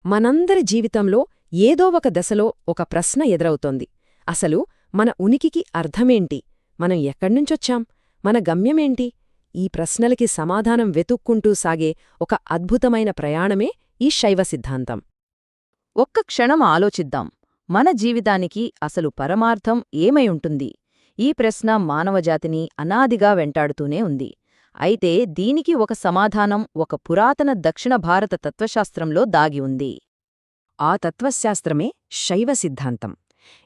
మనందరి జీవితంలో ఏదో ఒక దశలో ఒక ప్రశ్న ఎదురవుతోంది. అసలు మన ఉనికికి అర్థమేంటి? మనం ఎక్కడ్నుంచొచ్చాం? మన గమ్యమేంటి? ఈ ప్రశ్నలకి సమాధానం వెతుక్కుంటూ సాగే ఒక అద్భుతమైన ప్రయాణమే ఈ శైవ సిద్ధాంతం. ఒక్క క్షణం ఆలోచిద్దాం. మన జీవితానికి అసలు పరమార్థం ఏమై ఉంటుంది? ఈ ప్రశ్న మానవజాతిని అనాదిగా వెంటాడుతూనే ఉంది. అయితే దీనికి ఒక సమాధానం ఒక పురాతన దక్షిణ భారత తత్వశాస్త్రంలో దాగి ఉంది. ఆ తత్వశాస్త్రమే శైవ సిద్ధాంతం.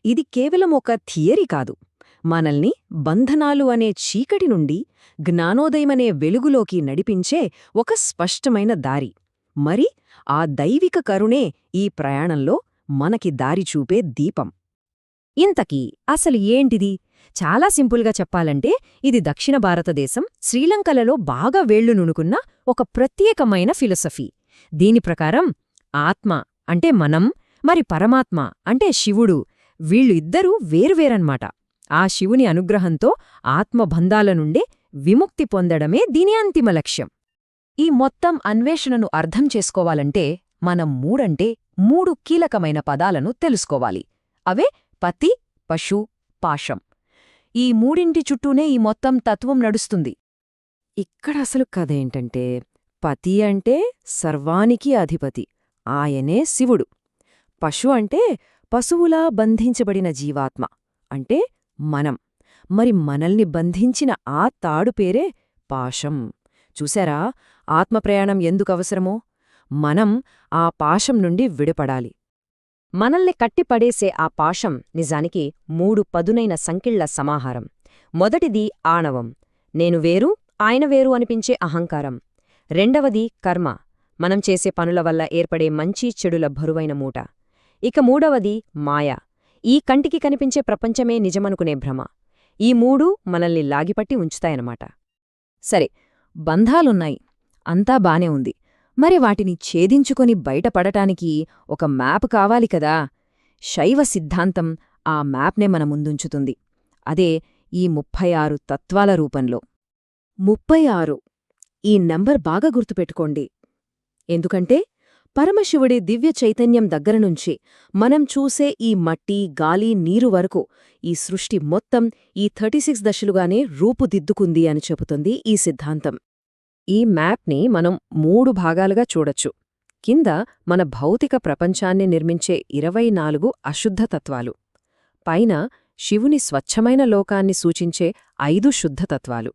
ఇది కేవలం ఒక థియరీ కాదు, మనల్ని బంధనాలు అనే చీకటి నుండి జ్ఞానోదయమనే వెలుగులోకి నడిపించే ఒక స్పష్టమైన దారి. మరి ఆ దైవిక కరుణే ఈ ప్రయాణంలో మనకి దారి చూపే దీపం. ఇంతకీ అసలు ఏంటిది? చాలా సింపుల్గా చెప్పాలంటే ఇది దక్షిణ భారతదేశం, శ్రీలంకలలో బాగా వేళ్లు నునుకున్న ఒక ప్రత్యేకమైన ఫిలసఫీ. దీని ప్రకారం ఆత్మ అంటే మనం, మరి పరమాత్మ అంటే శివుడు, వీళ్ళు ఇద్దరూ వేరువేరన్మాట. ఆ శివుని అనుగ్రహంతో ఆత్మబంధాల నుండే విముక్తి పొందడమే దీని అంతిమ లక్ష్యం. ఈ మొత్తం అన్వేషణను అర్థం చేసుకోవాలంటే మనం మూడంటే మూడు కీలకమైన పదాలను తెలుసుకోవాలి. అవే పతి, పశు, పాశం. ఈ మూడింటి చుట్టూనే ఈ మొత్తం తత్వం నడుస్తుంది. ఇక్కడ అసలు కథేంటంటే, పతి అంటే సర్వానికి అధిపతి, ఆయనే శివుడు. పశు అంటే పశువులా బంధించబడిన జీవాత్మ, అంటే మనం. మరి మనల్ని బంధించిన ఆ తాడు పేరే పాశం. చూశారా ఆత్మప్రయాణం ఎందుకవసరమో? మనం ఆ పాశం నుండి విడిపడాలి. మనల్ని కట్టిపడేసే ఆ పాశం నిజానికి మూడు పదునైన సంకిళ్ల సమాహారం. మొదటిది ఆణవం, నేను వేరు ఆయన వేరు అనిపించే అహంకారం. రెండవది కర్మ, మనం చేసే పనుల వల్ల ఏర్పడే మంచి చెడుల బరువైన మూట. ఇక మూడవది మాయ, ఈ కంటికి కనిపించే ప్రపంచమే నిజమనుకునే భ్రమ. ఈ మూడు మనల్ని లాగిపట్టి ఉంచుతాయన్నమాట. సరే, బంధాలున్నాయి, అంతా బానే ఉంది. మరి వాటిని ఛేదించుకొని బయటపడటానికి ఒక మ్యాప్ కావాలి కదా. శైవ సిద్ధాంతం ఆ మ్యాప్నే మన ముందుంచుతుంది. అదే ఈ 36 తత్వాల రూపంలో. 36 ఈ నంబర్ బాగా గుర్తుపెట్టుకోండి. ఎందుకంటే పరమశివుడి దివ్య చైతన్యం దగ్గరనుంచి మనం చూసే ఈ మట్టి, గాలి, నీరు వరకు ఈ సృష్టి మొత్తం ఈ 36 దశలుగానే రూపుదిద్దుకుంది అని చెబుతుంది ఈ సిద్ధాంతం. ఈ మ్యాప్ని మనం 3 భాగాలుగా చూడొచ్చు. కింద మన భౌతిక ప్రపంచాన్ని నిర్మించే 24 అశుద్ధతత్వాలు, పైన శివుని స్వచ్ఛమైన లోకాన్ని సూచించే 5 శుద్ధతత్వాలు,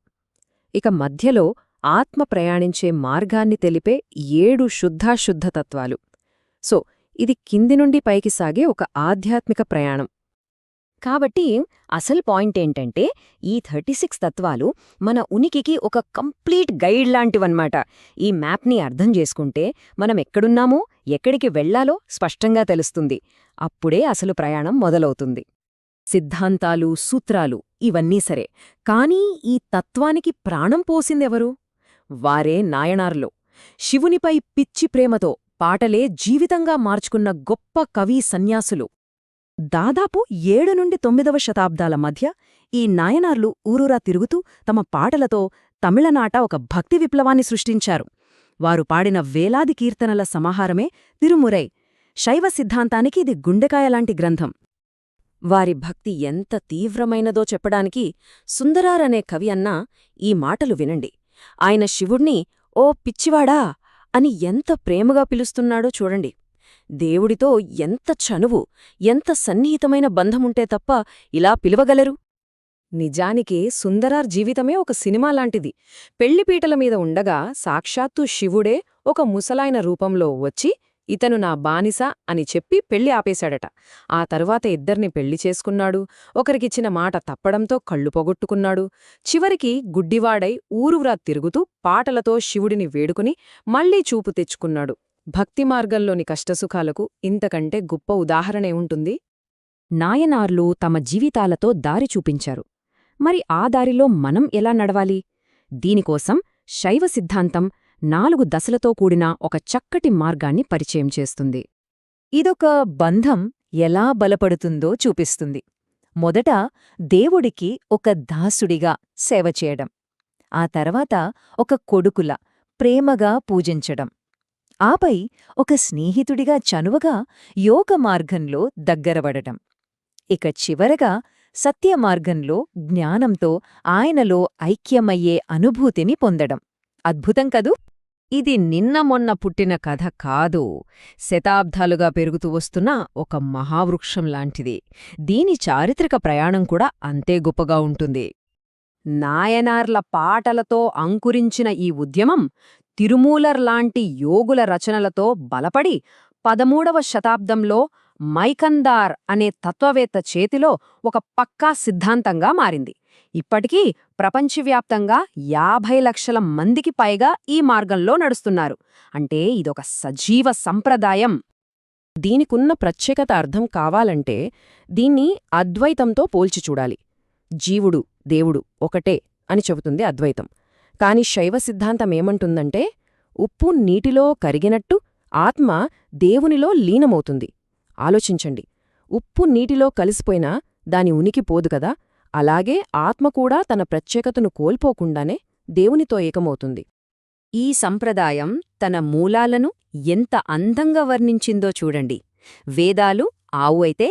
ఇక మధ్యలో ఆత్మ ప్రయాణించే మార్గాన్ని తెలిపే 7 శుద్ధాశుద్ధతత్వాలు. సో ఇది కింది నుండి పైకి సాగే ఒక ఆధ్యాత్మిక ప్రయాణం. కాబట్టి అసలు పాయింటేంటంటే ఈ 36 తత్వాలు మన ఉనికికి ఒక కంప్లీట్ గైడ్ లాంటివన్నమాట. ఈ మ్యాప్ని అర్థం చేసుకుంటే మనం ఎక్కడున్నామో, ఎక్కడికి వెళ్లాలో స్పష్టంగా తెలుస్తుంది. అప్పుడే అసలు ప్రయాణం మొదలవుతుంది. సిద్ధాంతాలు, సూత్రాలు ఇవన్నీ సరే, కానీ ఈ తత్వానికి ప్రాణం పోసిందెవరు? వారే నాయనార్లో. శివునిపై పిచ్చి ప్రేమతో పాటలే జీవితంగా మార్చుకున్న గొప్ప కవి సన్యాసులు. దాదాపు 7 నుండి 9వ శతాబ్దాల మధ్య ఈ నాయనార్లు ఊరూరా తిరుగుతూ తమ పాటలతో తమిళనాట ఒక భక్తి విప్లవాన్ని సృష్టించారు. వారు పాడిన వేలాది కీర్తనల సమాహారమే తిరుమురై. శైవ సిద్ధాంతానికి ఇది గుండెకాయలాంటి గ్రంథం. వారి భక్తి ఎంత తీవ్రమైనదో చెప్పడానికి సుందరారనే కవి అన్నా ఈ మాటలు వినండి. ఆయన శివుణ్ణి ఓ పిచ్చివాడా అని ఎంత ప్రేమగా పిలుస్తున్నాడో చూడండి. దేవుడితో ఎంత చనువు, ఎంత సన్నిహితమైన బంధముంటే తప్ప ఇలా పిలవగలరు? నిజానికి సుందరార్ జీవితమే ఒక సినిమా లాంటిది. పెళ్లిపీటల మీద ఉండగా సాక్షాత్తు శివుడే ఒక ముసలాయన రూపంలో వచ్చి ఇతను నా బానిస అని చెప్పి పెళ్లి ఆపేశాడట. ఆ తరువాత ఇద్దర్ని పెళ్లి చేసుకున్నాడు. ఒకరికిచ్చిన మాట తప్పడంతో కళ్ళు పొగొట్టుకున్నాడు. చివరికి గుడ్డివాడై ఊరువ్రా తిరుగుతూ పాటలతో శివుడిని వేడుకుని మళ్లీ చూపు తెచ్చుకున్నాడు. భక్తి మార్గంలోని కష్టసుఖాలకు ఇంతకంటే గొప్ప ఉదాహరణే ఉంటుంది? నాయనార్లు తమ జీవితాలతో దారి చూపించారు. మరి ఆ దారిలో మనం ఎలా నడవాలి? దీనికోసం శైవ సిద్ధాంతం 4 దశలతో కూడిన ఒక చక్కటి మార్గాన్ని పరిచయం చేస్తుంది. ఇదొక బంధం ఎలా బలపడుతుందో చూపిస్తుంది. మొదట దేవుడికి ఒక దాసుడిగా సేవ చేయడం, ఆ తర్వాత ఒక కొడుకులా ప్రేమగా పూజించడం, ఆపై ఒక స్నేహితుడిగా చనువగా యోగ మార్గంలో దగ్గరబడటం. ఇక చివరగా సత్యమార్గంలో జ్ఞానంతో ఆయనలో ఐక్యమయ్యే అనుభూతిని పొందడం. అద్భుతం కదూ! ఇది నిన్న మొన్న పుట్టిన కథ కాదు, శతాబ్దాలుగా పెరుగుతూ వస్తున్న ఒక మహావృక్షం లాంటిది. దీని చారిత్రక ప్రయాణం కూడా అంతే గొప్పగా ఉంటుంది. నాయనార్ల పాటలతో అంకురించిన ఈ ఉద్యమం తిరుమూలర్లాంటి యోగుల రచనలతో బలపడి 13వ శతాబ్దంలో మైకందార్ అనే తత్వవేత్త చేతిలో ఒక పక్కా సిద్ధాంతంగా మారింది. ఇప్పటికీ ప్రపంచవ్యాప్తంగా 50 లక్షల మందికి పైగా ఈ మార్గంలో నడుస్తున్నారు. అంటే ఇదొక సజీవ సంప్రదాయం. దీనికున్న ప్రత్యేకత అర్థం కావాలంటే దీన్ని అద్వైతంతో పోల్చి చూడాలి. జీవుడు, దేవుడు ఒకటే అని చెబుతుంది అద్వైతం. కాని శైవ సిద్ధాంతమేమంటుందంటే ఉప్పు నీటిలో కరిగినట్టు ఆత్మ దేవునిలో లీనమవుతుంది. ఆలోచించండి, ఉప్పు నీటిలో కలిసిపోయినా దాని ఉనికి పోదు కదా, అలాగే ఆత్మ కూడా తన ప్రత్యేకతను కోల్పోకుండానే దేవునితో ఏకమవుతుంది. ఈ సంప్రదాయం తన మూలాలను ఎంత అందంగా వర్ణించిందో చూడండి. వేదాలు ఆవు అయితే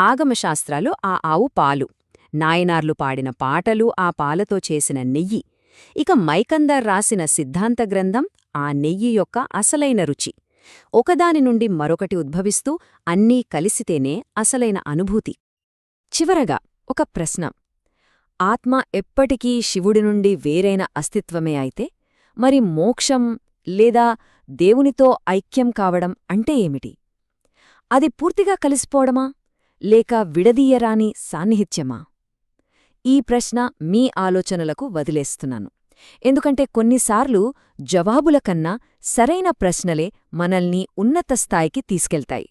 ఆగమశాస్త్రాలు ఆ ఆవు పాలు, నాయనార్లు పాడిన పాటలు ఆ పాలతో చేసిన నెయ్యి, ఇక మైకందర్ రాసిన సిద్ధాంత గ్రంథం ఆ నెయ్యి యొక్క అసలైన రుచి. ఒకదాని నుండి మరొకటి ఉద్భవిస్తూ అన్నీ కలిసితేనే అసలైన అనుభూతి. చివరగా ఒక ప్రశ్న: ఆత్మ ఎప్పటికీ శివుడి నుండి వేరైన అస్తిత్వమే అయితే మరి మోక్షం లేదా దేవునితో ఐక్యం కావడం అంటే ఏమిటి? అది పూర్తిగా కలిసిపోవడమా లేక విడదీయరాని సాన్నిహిత్యమా? ఈ ప్రశ్న మీ ఆలోచనలకు వదిలేస్తున్నాను. ఎందుకంటే కొన్నిసార్లు జవాబుల కన్నా సరైన ప్రశ్నలే మనల్ని ఉన్నత స్థాయికి తీసుకెళ్తాయి.